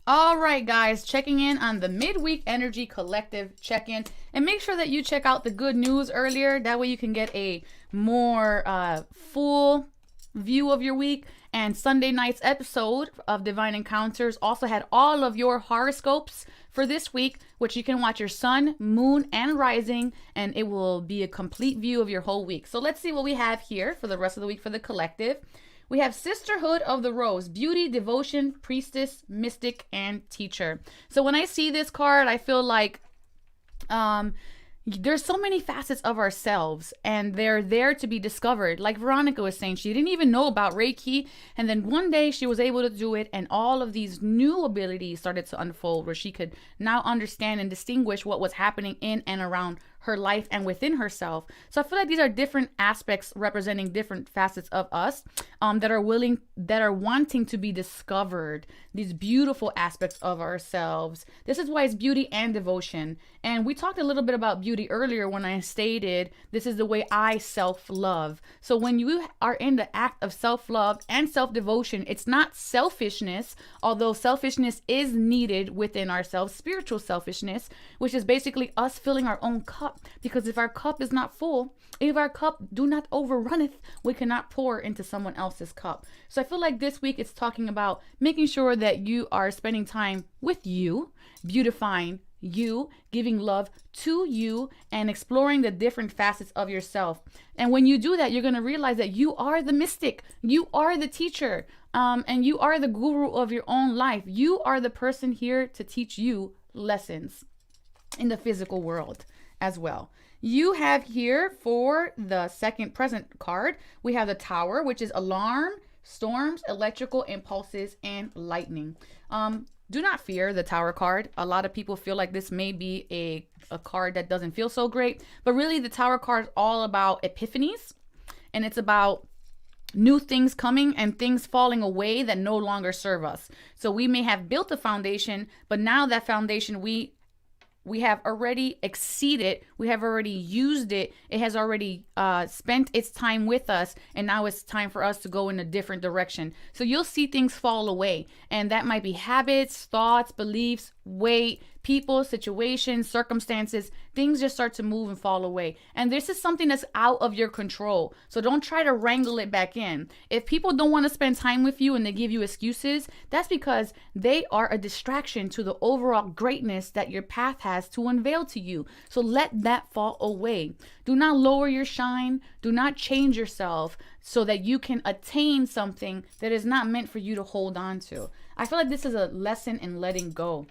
Speaker 2: All right, guys, checking in on the midweek energy collective check-in, and make sure that you check out the good news earlier. That way you can get a more full view of your week. And Sunday night's episode of Divine Encounters also had all of your horoscopes for this week, which you can watch your sun, moon, and rising, and it will be a complete view of your whole week. So let's see what we have here for the rest of the week for the collective. We have Sisterhood of the Rose, Beauty, Devotion, Priestess, Mystic, and Teacher. So when I see this card, I feel like there's so many facets of ourselves, and they're there to be discovered. Like Veronica was saying, she didn't even know about Reiki, and then one day she was able to do it, and all of these new abilities started to unfold where she could now understand and distinguish what was happening in and around her life and within herself. So I feel like these are different aspects representing different facets of us that are wanting to be discovered, these beautiful aspects of ourselves. This is why it's beauty and devotion. And we talked a little bit about beauty earlier when I stated this is the way I self-love. So when you are in the act of self-love and self-devotion, it's not selfishness, although selfishness is needed within ourselves, spiritual selfishness, which is basically us filling our own cup. Because if our cup is not full, if our cup do not overrunneth, we cannot pour into someone else's cup. So I feel like this week it's talking about making sure that you are spending time with you, beautifying you, giving love to you, and exploring the different facets of yourself. And when you do that, you're going to realize that you are the mystic, you are the teacher, and you are the guru of your own life. You are the person here to teach you lessons in the physical world as well. You have here for the second present card, we have the Tower, which is alarm, storms, electrical impulses, and lightning. Do not fear the Tower card. A lot of people feel like this may be a card that doesn't feel so great, but really the Tower card is all about epiphanies, and it's about new things coming and things falling away that no longer serve us. So we may have built a foundation, but now that foundation we we have already exceeded, we have already used it, it has already spent its time with us, and now it's time for us to go in a different direction. So you'll see things fall away, and that might be habits, thoughts, beliefs, weight, people, situations, circumstances. Things just start to move and fall away, and this is something that's out of your control. So don't try to wrangle it back in. If people don't want to spend time with you and they give you excuses, that's because they are a distraction to the overall greatness that your path has to unveil to you. So let that fall away. Do not lower your shine. Do not change yourself so that you can attain something that is not meant for you to hold on to. I feel like this is a lesson in letting go.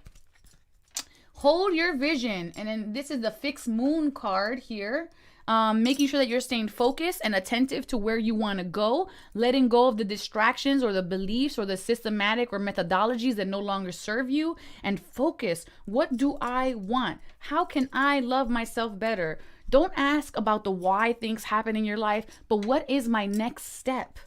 Speaker 2: Hold your vision. And then this is the fixed moon card here. Making sure that you're staying focused and attentive to where you want to go, letting go of the distractions or the beliefs or the systematic or methodologies that no longer serve you, and focus. What do I want? How can I love myself better? Don't ask about the why things happen in your life, but what is my next step?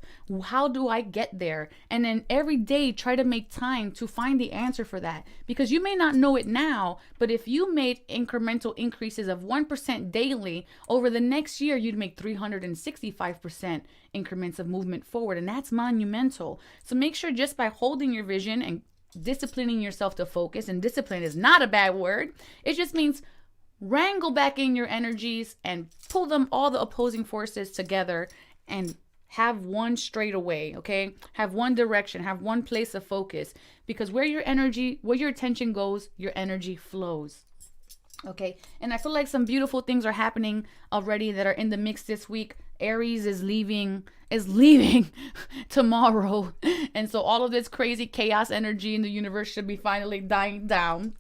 Speaker 2: How do I get there? And then every day try to make time to find the answer for that, because you may not know it now, but if you made incremental increases of 1% daily, over the next year you'd make 365% increments of movement forward, and that's monumental. So make sure, just by holding your vision and disciplining yourself to focus, and discipline is not a bad word, it just means wrangle back in your energies and pull them, all the opposing forces together, and have one straight away, okay? Have one direction, have one place of focus, because where your energy, where your attention goes, your energy flows. Okay, and I feel like some beautiful things are happening already that are in the mix this week. Aries is leaving tomorrow, and so all of this crazy chaos energy in the universe should be finally dying down.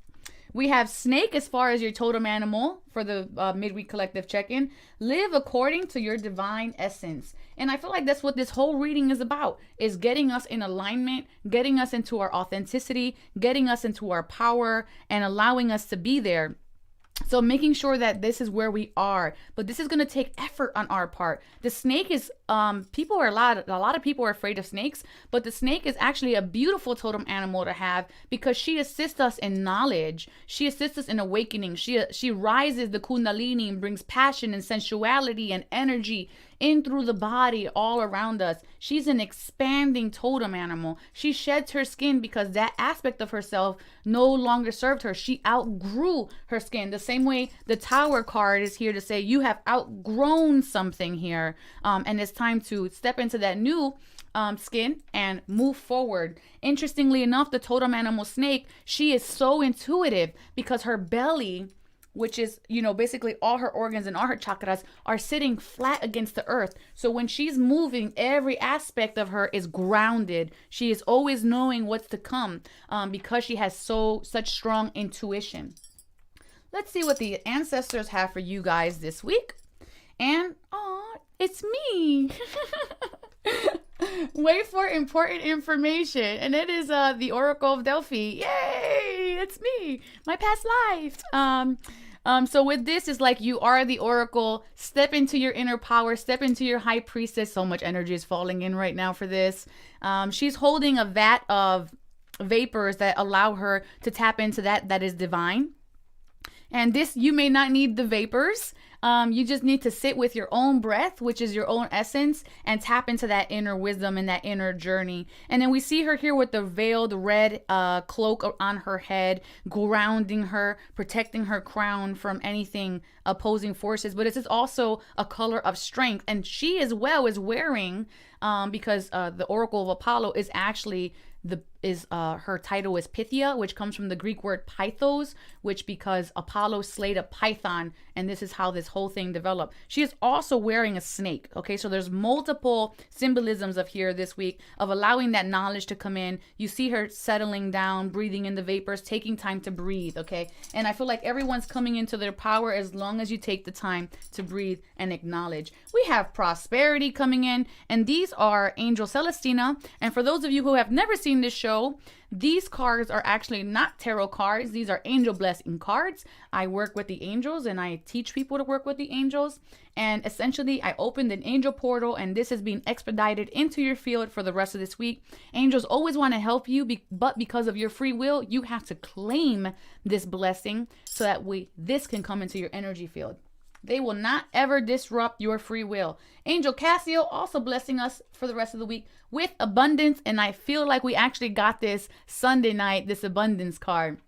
Speaker 2: We have Snake as far as your totem animal for the midweek collective check-in. Live according to your divine essence. And I feel like that's what this whole reading is about, is getting us in alignment, getting us into our authenticity, getting us into our power, and allowing us to be there. So making sure that this is where we are, but this is going to take effort on our part. The snake is, a lot of people are afraid of snakes, but the snake is actually a beautiful totem animal to have, because she assists us in knowledge. She assists us in awakening. She rises the kundalini and brings passion and sensuality and energy in through the body all around us. She's an expanding totem animal. She sheds her skin because that aspect of herself no longer served her. She outgrew her skin. The same way the Tower card is here to say you have outgrown something here, and it's time to step into that new skin and move forward. Interestingly enough, the totem animal snake, she is so intuitive because her belly, which is, basically all her organs and all her chakras, are sitting flat against the earth. So when she's moving, every aspect of her is grounded. She is always knowing what's to come, because she has such strong intuition. Let's see what the ancestors have for you guys this week. And, it's me. Wait for important information. And it is the Oracle of Delphi. Yay! It's me. My past life. So with this, is like you are the oracle. Step into your inner power. Step into your high priestess. So much energy is falling in right now for this. She's holding a vat of vapors that allow her to tap into that is divine. And this, you may not need the vapors. You just need to sit with your own breath, which is your own essence, and tap into that inner wisdom and that inner journey. And then we see her here with the veiled red cloak on her head, grounding her, protecting her crown from anything opposing forces. But this is also a color of strength. And she as well is wearing, because the Oracle of Apollo is actually her title is Pythia, which comes from the Greek word pythos, which because Apollo slayed a python, and this is how this whole thing developed. She is also wearing a snake. Okay, so there's multiple symbolisms of here this week of allowing that knowledge to come in. You see her settling down, breathing in the vapors, taking time to breathe. Okay, and I feel like everyone's coming into their power as long as you take the time to breathe and acknowledge. We have prosperity coming in, and these are Angel Celestina. And for those of you who have never seen this show, show. These cards are actually not tarot cards. These are angel blessing cards. I work with the angels and I teach people to work with the angels. And essentially, I opened an angel portal and this is being expedited into your field for the rest of this week. Angels always want to help you, but because of your free will, you have to claim this blessing so that this can come into your energy field. They will not ever disrupt your free will. Angel Cassio also blessing us for the rest of the week with abundance. And I feel like we actually got this Sunday night, this abundance card.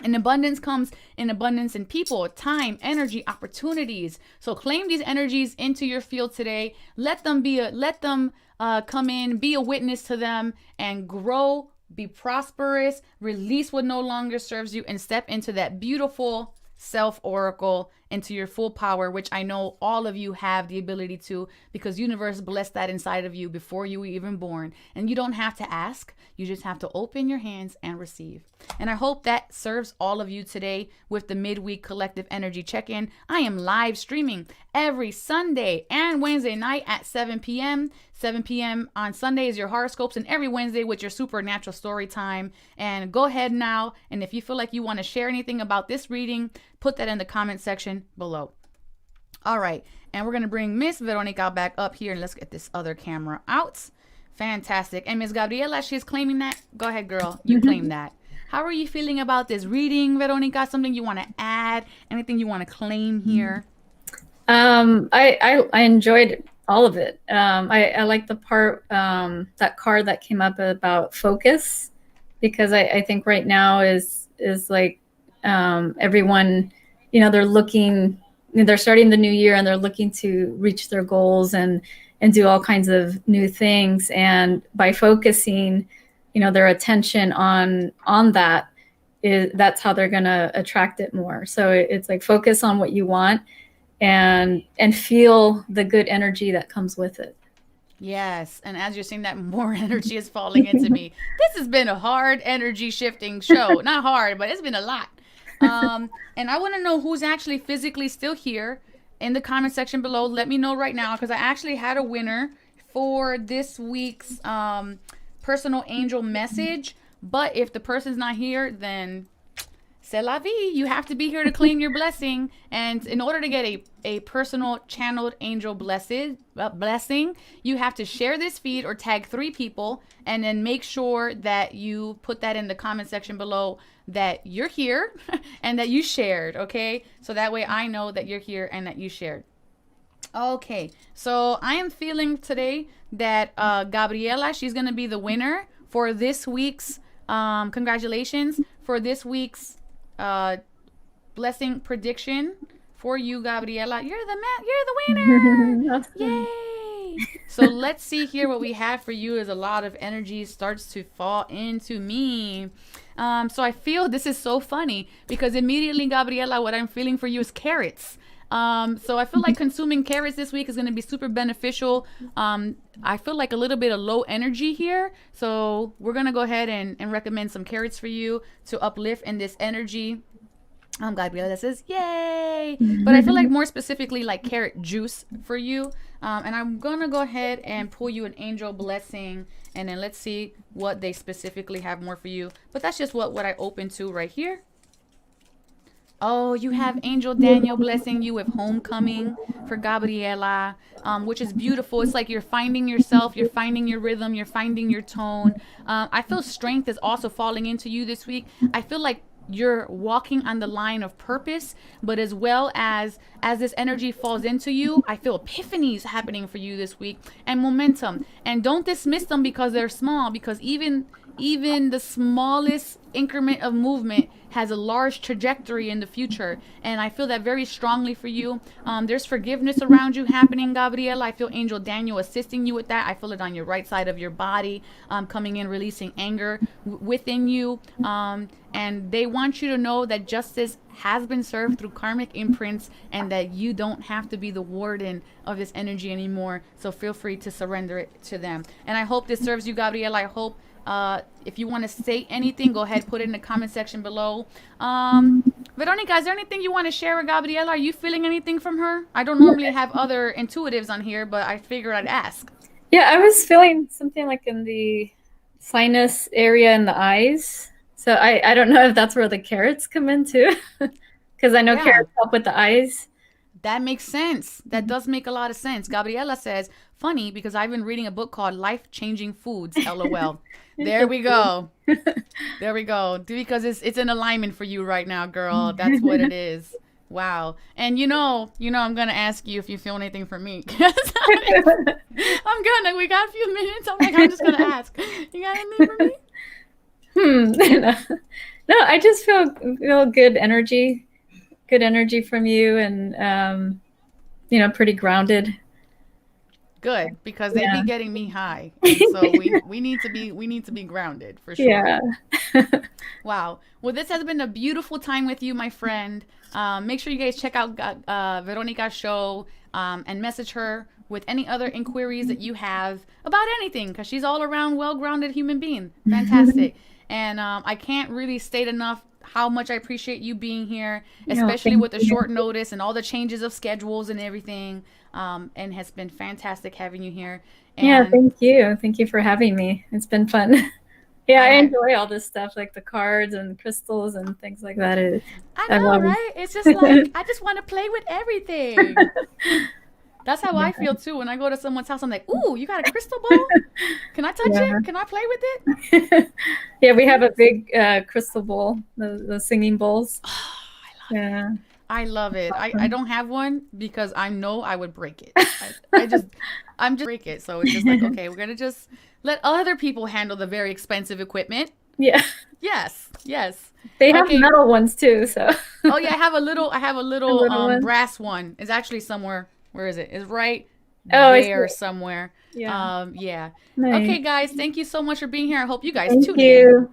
Speaker 2: And abundance comes in abundance in people, time, energy, opportunities. So claim these energies into your field today. Let them come in, be a witness to them, and grow, be prosperous, release what no longer serves you, and step into that beautiful self oracle, into your full power, which I know all of you have the ability to, because universe blessed that inside of you before you were even born. And you don't have to ask, you just have to open your hands and receive. And I hope that serves all of you today with the midweek collective energy check-in. I am live streaming every Sunday and Wednesday night at 7 p.m. 7 p.m. on Sunday is your horoscopes, and every Wednesday with your supernatural story time. And go ahead now, and if you feel like you want to share anything about this reading, put that in the comment section below. All right, and we're going to bring Miss Veronica back up here, and let's get this other camera out. Fantastic. And Miss Gabriela, she's claiming that. Go ahead, girl. You claim that. How are you feeling about this reading, Veronica? Something you want to add? Anything you want to claim here?
Speaker 3: I enjoyed all of it. I like the part, that card that came up about focus, because I think right now is like, everyone, they're starting the new year and they're looking to reach their goals and do all kinds of new things. And by focusing, their attention on that, that's how they're going to attract it more. So it's like focus on what you want and feel the good energy that comes with it.
Speaker 2: Yes, and as you're seeing that, more energy is falling into me. This has been a hard energy shifting show. Not hard, but it's been a lot. And I want to know who's actually physically still here in the comment section below. Let me know right now, because I actually had a winner for this week's personal angel message. But if the person's not here, then c'est la vie. You have to be here to claim your blessing. And in order to get a personal channeled angel blessing, you have to share this feed or tag 3 people, and then make sure that you put that in the comment section below that you're here and that you shared, okay? So that way I know that you're here and that you shared. Okay, so I am feeling today that Gabriela, she's going to be the winner for this week's, congratulations, for this week's blessing prediction for you, Gabriela. You're the winner. Yay. So let's see here what we have for you as a lot of energy starts to fall into me. So I feel this is so funny because immediately, Gabriela, what I'm feeling for you is carrots. So I feel like consuming carrots this week is going to be super beneficial. I feel like a little bit of low energy here. So we're going to go ahead and recommend some carrots for you to uplift in this energy. Gabriela says, yay. But I feel like more specifically like carrot juice for you. And I'm going to go ahead and pull you an angel blessing. And then let's see what they specifically have more for you. But that's just what I opened to right here. Oh, you have Angel Daniel blessing you with homecoming for Gabriela, which is beautiful. It's like you're finding yourself, you're finding your rhythm, you're finding your tone. I feel strength is also falling into you this week. I feel like you're walking on the line of purpose, but as well as this energy falls into you, I feel epiphanies happening for you this week and momentum. And don't dismiss them because they're small, because even the smallest increment of movement has a large trajectory in the future. And I feel that very strongly for you. There's forgiveness around you happening, Gabriela. I feel Angel Daniel assisting you with that. I feel it on your right side of your body, coming in, releasing anger within you. And they want you to know that justice has been served through karmic imprints and that you don't have to be the warden of this energy anymore. So feel free to surrender it to them. And I hope this serves you, Gabriela. I hope if you want to say anything, go ahead, put it in the comment section below. Veronica, is there anything you want to share with Gabriela? Are you feeling anything from her? I don't normally have other intuitives on here, but I figured I'd ask.
Speaker 3: Yeah, I was feeling something like in the sinus area in the eyes. So I don't know if that's where the carrots come into, because I know
Speaker 2: Yeah.
Speaker 3: carrots help with the eyes.
Speaker 2: That makes sense. That does make a lot of sense. Gabriela says, funny because I've been reading a book called Life Changing Foods, LOL. There we go. There we go. Because it's in alignment for you right now, girl. That's what it is. Wow. And I'm gonna ask you if you feel anything for me. We got a few minutes. I'm just gonna ask. You got anything for me?
Speaker 3: No, I just feel good energy from you, and pretty grounded.
Speaker 2: Good, because they be getting me high, and so we need to be grounded for sure.
Speaker 3: Yeah.
Speaker 2: Wow. Well, this has been a beautiful time with you, my friend. Make sure you guys check out Veronica's show and message her with any other inquiries that you have about anything, because she's all around well-grounded human being. Fantastic. And I can't really state enough how much I appreciate you being here, especially with the short notice and all the changes of schedules and everything. And has been fantastic having you here. And
Speaker 3: yeah, thank you. Thank you for having me. It's been fun. Yeah, I enjoy all this stuff, like the cards and crystals and things like that.
Speaker 2: I know, right? It's just like, I just want to play with everything. That's how I feel too. When I go to someone's house, I'm like, ooh, you got a crystal ball? Can I touch it? Can I play with it?
Speaker 3: Yeah, we have a big crystal bowl, the singing bowls.
Speaker 2: Oh, I love it. I don't have one because I know I would break it. I'm just break it. So it's just like, okay, we're going to just let other people handle the very expensive equipment.
Speaker 3: Yeah.
Speaker 2: Yes.
Speaker 3: They have metal ones too, so.
Speaker 2: Oh yeah, I have a little
Speaker 3: one.
Speaker 2: brass one. It's actually somewhere. Where is it? It's right
Speaker 3: there
Speaker 2: somewhere.
Speaker 3: Yeah.
Speaker 2: Yeah.
Speaker 3: Nice.
Speaker 2: Okay, guys, thank you so much for being here. I hope you guys
Speaker 3: Thank
Speaker 2: tune
Speaker 3: you.
Speaker 2: in.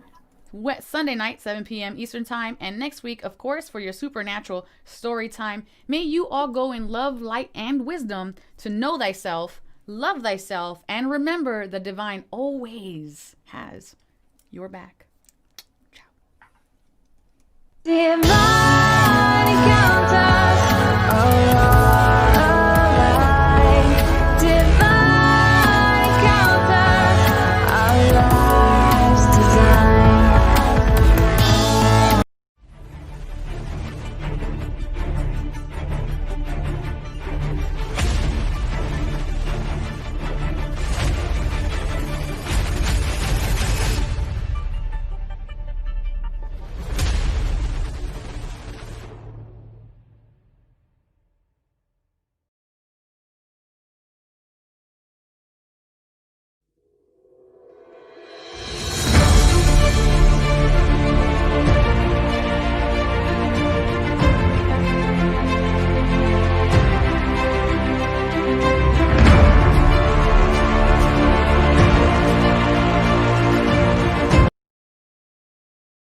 Speaker 2: Sunday night, 7 p.m. Eastern Time. And next week, of course, for your supernatural story time. May you all go in love, light, and wisdom to know thyself, love thyself, and remember the divine always has your back. Ciao.
Speaker 1: Divine.